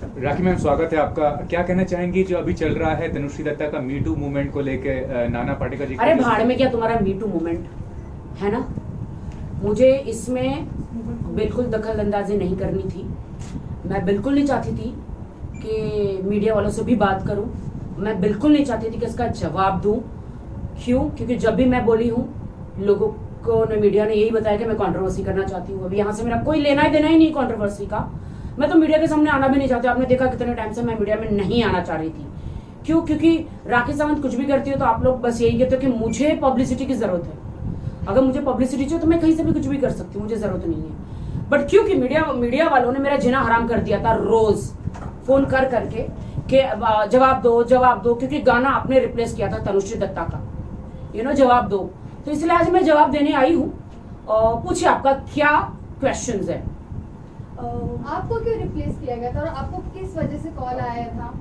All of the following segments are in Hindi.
राखी मैम, स्वागत है आपका। क्या कहना चाहेंगी जो अभी चल रहा है तनुश्री दत्ता का मी टू मूवमेंट को लेके, नाना पाटेकर जी? अरे भाड़ में क्या तुम्हारा मी टू मूवमेंट है ना। मुझे इसमें बिल्कुल दखल अंदाजी नहीं करनी थी। मैं बिल्कुल नहीं चाहती थी कि मीडिया वालों से भी बात करूं। मैं बिल्कुल नहीं चाहती थी कि इसका जवाब दूं। क्यों? क्योंकि जब भी मैं बोली हूं, लोगों को मीडिया ने यही बताया कि मैं कंट्रोवर्सी करना चाहती हूँ। अभी यहाँ से मेरा कोई लेना ही देना ही नहीं कंट्रोवर्सी का। मैं तो मीडिया के सामने आना भी नहीं चाहती। आपने देखा कितने टाइम से मैं मीडिया में नहीं आना चाह रही थी। क्यों? क्योंकि राखी सावंत कुछ भी करती हो तो आप लोग बस यही कहते हो कि मुझे पब्लिसिटी की जरूरत है। अगर मुझे पब्लिसिटी चाहिए तो मैं कहीं से भी कुछ भी कर सकती हूँ, मुझे जरूरत नहीं है। बट क्योंकि मीडिया वालों ने मेरा जीना हराम कर दिया था, रोज फोन कर करके कि जवाब दो, क्योंकि गाना आपने रिप्लेस किया था तनुश्री दत्ता का, जवाब दो। तो इसलिए आज मैं जवाब देने आई हूँ। पूछिए आपका क्या क्वेश्चंस है। आपको क्यों रिप्लेस किया गया था और आपको किस वजह से कॉल आया था?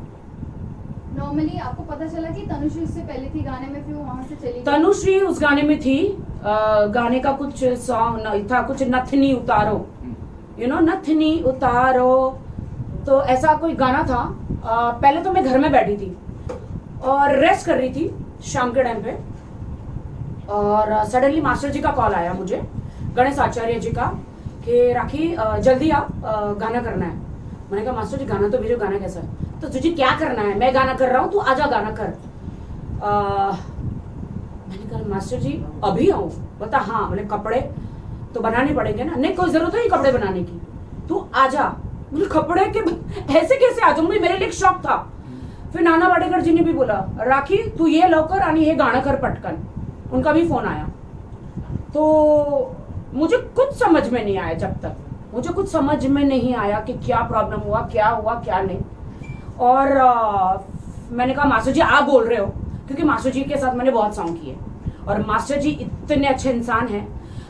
नॉर्मली आपको पता चला कि तनुश्री उससे पहले थी गाने में, फिर वहां से चली गई। तनुश्री उस गाने में थी। गाने का कुछ सॉन्ग था, कुछ नथनी उतारो, नथनी उतारो, तो ऐसा कोई गाना था। पहले तो मैं घर में बैठी थी और रेस्ट कर रही थी शाम के टाइम पे, और सडनली मास्टर जी का कॉल आया मुझे, गणेश आचार्य जी का, कि राखी जल्दी आ, गाना करना है। मैंने कहा मास्टर जी गाना तो भेजो, गाना कैसा है? तो तुझे क्या करना है? मैं गाना कर रहा हूँ, तू आजा गाना कर। मैंने कहा मास्टर जी अभी आऊँ? बता हाँ। बोले कपड़े तो बनाने पड़ेंगे ना। नहीं, कोई जरूरत नहीं कपड़े बनाने की, तू आजा। बोले कपड़े के ऐसे कैसे आ जाऊंगी? मेरे लिए एक शौक था। फिर नाना पाटेकर जी ने भी बोला राखी तू ये लौकर आणि ये गाना कर पटकन। उनका भी फोन आया। तो मुझे कुछ समझ में नहीं आया, जब तक मुझे कुछ समझ में नहीं आया कि क्या प्रॉब्लम हुआ क्या नहीं। और मैंने कहा मास्टर जी आप बोल रहे हो, क्योंकि मास्टर जी के साथ मैंने बहुत सॉन्ग किए और मास्टर जी इतने अच्छे इंसान हैं।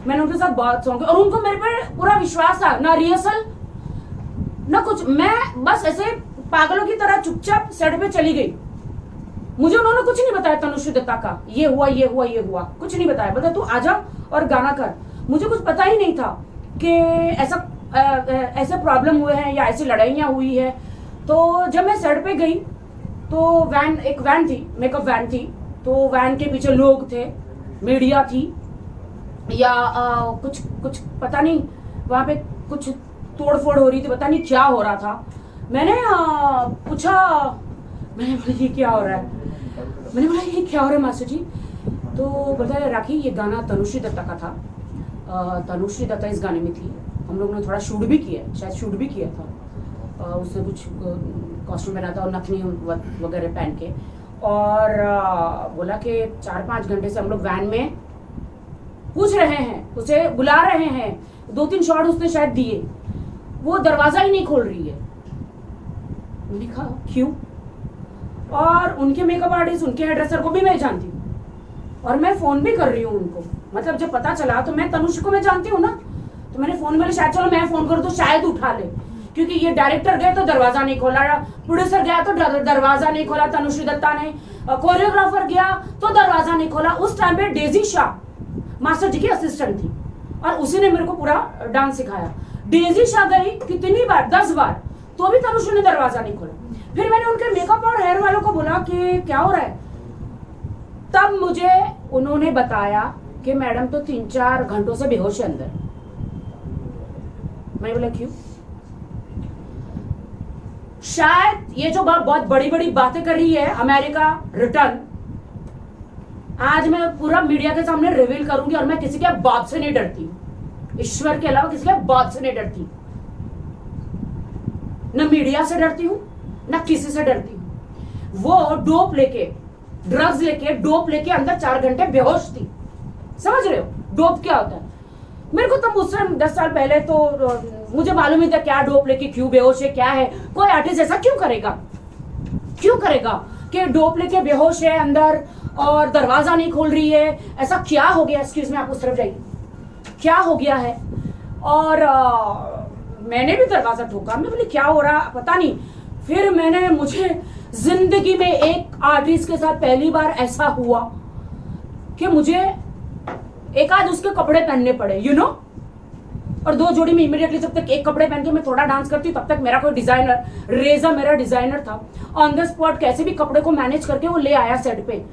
मैंने उनके साथ बहुत सॉन्ग किए और उनको मेरे पर पूरा विश्वास था। ना रिहर्सल ना कुछ, मैं बस ऐसे पागलों की तरह चुपचाप सेट पे चली गई। मुझे उन्होंने कुछ नहीं बताया तनुश्री दत्ता का, ये हुआ, कुछ नहीं बताया। बता तू आजा और गाना कर। मुझे कुछ पता ही नहीं था कि ऐसे प्रॉब्लम हुए हैं या ऐसी लड़ाइयाँ हुई है। तो जब मैं सेट पे गई तो एक वैन थी, मेकअप वैन थी, तो वैन के पीछे लोग थे, मीडिया थी या कुछ पता नहीं, वहाँ पे कुछ तोड़फोड़ हो रही थी, पता नहीं क्या हो रहा था। मैंने पूछा, मैंने बोला ये क्या हो रहा है? मैंने बोला ये क्या हो रहा है मास्टर जी? तो बोलता है राखी ये गाना तनुश्री दत्ता का था। तनुश्री दत्ता इस गाने में थी। हम लोगों ने थोड़ा शूट भी किया, शायद शूट भी किया था। उसने कुछ कॉस्ट्यूम पहना था और नथनी वगैरह पहन के, और बोला कि 4-5 घंटे से हम लोग वैन में पूछ रहे हैं, उसे बुला रहे हैं, 2-3 शॉट उसने शायद दिए, वो दरवाजा ही नहीं खोल रही है। मैंने कहा क्यों? और उनके मेकअप आर्टिस्ट, उनके हेयर ड्रेसर को भी मैं जानती हूँ और मैं फोन भी कर रही हूँ उनको। मतलब जब पता चला तो मैं तनुश्री को मैं जानती हूँ ना, तो मैंने फोन में शायद चलो मैं फोन करूँ तो शायद उठा ले, क्योंकि ये डायरेक्टर गए तो दरवाजा नहीं खोला, प्रोड्यूसर गया तो दरवाजा नहीं खोला तनुश्री दत्ता ने, कोरियोग्राफर गया तो दरवाजा नहीं खोला। उस टाइम पे डेजी शाह मास्टर जी की असिस्टेंट थी और उसी ने मेरे को पूरा डांस सिखाया। डेजी शाह गई कितनी बार, 10 बार, तो भी तनुश्री ने दरवाजा नहीं खोला। फिर मैंने उनके मेकअप और हेयर वालों को बोला कि क्या हो रहा है? तब मुझे उन्होंने बताया कि मैडम तो 3-4 घंटों से बेहोश है अंदर। मैं बोला क्यों? शायद ये जो बहुत बड़ी बातें कर रही है अमेरिका रिटर्न, आज मैं पूरा मीडिया के सामने रिवील करूंगी और मैं किसी के बात से नहीं डरती, ईश्वर के अलावा किसी के बात से नहीं डरती। न मीडिया से डरती हूं ना किसी से डरती हूं। वो डोप लेके, ड्रग्स लेके, डोप लेके अंदर 4 घंटे बेहोश थी। समझ रहे हो डोप क्या होता है? मेरे को तब उससे 10 साल पहले तो मुझे मालूम ही था क्या डोप लेके क्यों बेहोश है, क्या है। कोई आर्टिस्ट ऐसा क्यों करेगा कि डोप लेके बेहोश है अंदर और दरवाजा नहीं खोल रही है? ऐसा क्या हो गया? एक्सक्यूज में, आप उस तरफ जाइए, क्या हो गया है? और मैंने भी दरवाजा ठोका। मैं बोली क्या हो रहा, पता नहीं। फिर मुझे जिंदगी में एक आर्टिस्ट के साथ पहली बार ऐसा हुआ कि मुझे एक आध उसके कपड़े पहनने पड़े, और 2 जोड़ी में इमीडिएटली जब तक एक कपड़े पहन के मैं थोड़ा डांस करती तब तक मेरा कोई डिजाइनर, रेजा मेरा डिजाइनर था, ऑन द स्पॉट कैसे भी कपड़े को मैनेज करके वो ले आया सेट पे।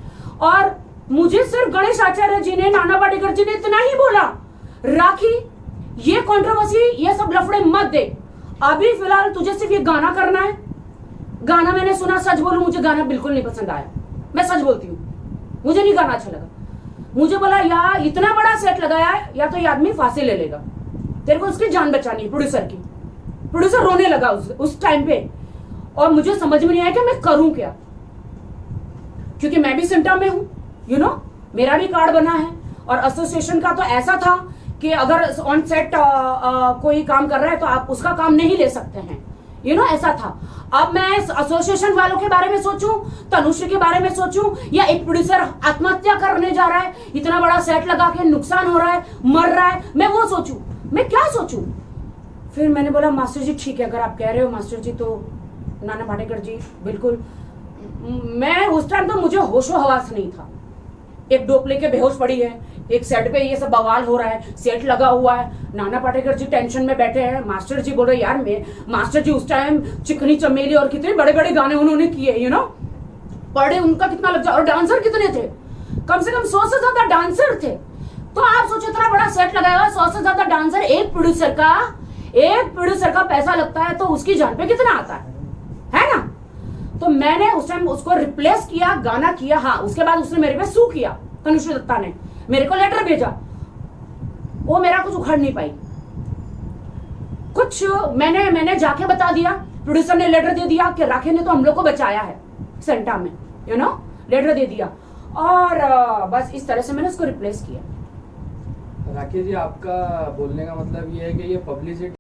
और मुझे सिर्फ गणेश आचार्य जी ने, नाना पाटेकर जी ने इतना ही बोला, राखी ये कंट्रोवर्सी, ये सब लफड़े मत दे, अभी फिलहाल तुझे सिर्फ ये गाना करना है। गाना मैंने सुना, सच बोलूं मुझे गाना बिल्कुल नहीं पसंद आया, मैं सच बोलती हूँ, मुझे नहीं गाना अच्छा लगा। मुझे बोला यार इतना बड़ा सेट लगाया है, या तो ये आदमी फांसी ले लेगा, तेरे को उसकी जान बचानी है, प्रोड्यूसर की। प्रोड्यूसर रोने लगा उस टाइम पे, और मुझे समझ में नहीं आया कि मैं करूं क्या, क्योंकि मैं भी सिम्टम में हूं, यू नो, मेरा भी कार्ड बना है। और एसोसिएशन का तो ऐसा था कि अगर ऑन सेट कोई काम कर रहा है तो आप उसका काम नहीं ले सकते हैं, यू नो, ऐसा था। अब मैं एसोसिएशन वालों के बारे में सोचूं, तनुश्री के बारे में सोचूं, या एक प्रोड्यूसर आत्महत्या करने जा रहा है, इतना बड़ा सेट लगा के नुकसान हो रहा है, मर रहा है, मैं वो सोचूं, मैं क्या सोचूं। फिर मैंने बोला मास्टर जी ठीक है, अगर आप कह रहे हो मास्टर जी तो नाना पाटेकर जी बिल्कुल। मैं उस टाइम तो मुझे होशो हवास नहीं था, एक डोप लेके बेहोश पड़ी है, एक सेट पे ये सब बवाल हो रहा है, सेट लगा हुआ है, नाना पाटेकर जी टेंशन में बैठे हैं, मास्टर जी बोल रहे यार मैं, मास्टर जी उस टाइम चिकनी चमेली और कितने बड़े बड़े गाने उन्होंने किए, यू नो, पढ़े उनका कितना लग जाए, और डांसर कितने थे, कम से कम 100 से ज्यादा डांसर थे। तो आप सोचो इतना बड़ा सेट लगाएगा, 100 से ज्यादा डांसर, एक प्रोड्यूसर का पैसा लगता है तो उसकी जान पे कितना आता है ना। तो मैंने उस टाइम उसको रिप्लेस किया, गाना किया। हाँ, उसके बाद उसने मेरे पे सू किया, तनुश्री दत्ता ने मेरे को लेटर भेजा, वो मेरा कुछ उखाड़ नहीं पाई, कुछ मैंने जाके बता दिया, प्रोड्यूसर ने लेटर दे दिया कि राखी ने तो हम लोग को बचाया है सेंटा में, यू नो, लेटर दे दिया, और बस इस तरह से मैंने उसको रिप्लेस किया। राखी जी, आपका बोलने का मतलब ये है कि ये पब्लिसिटी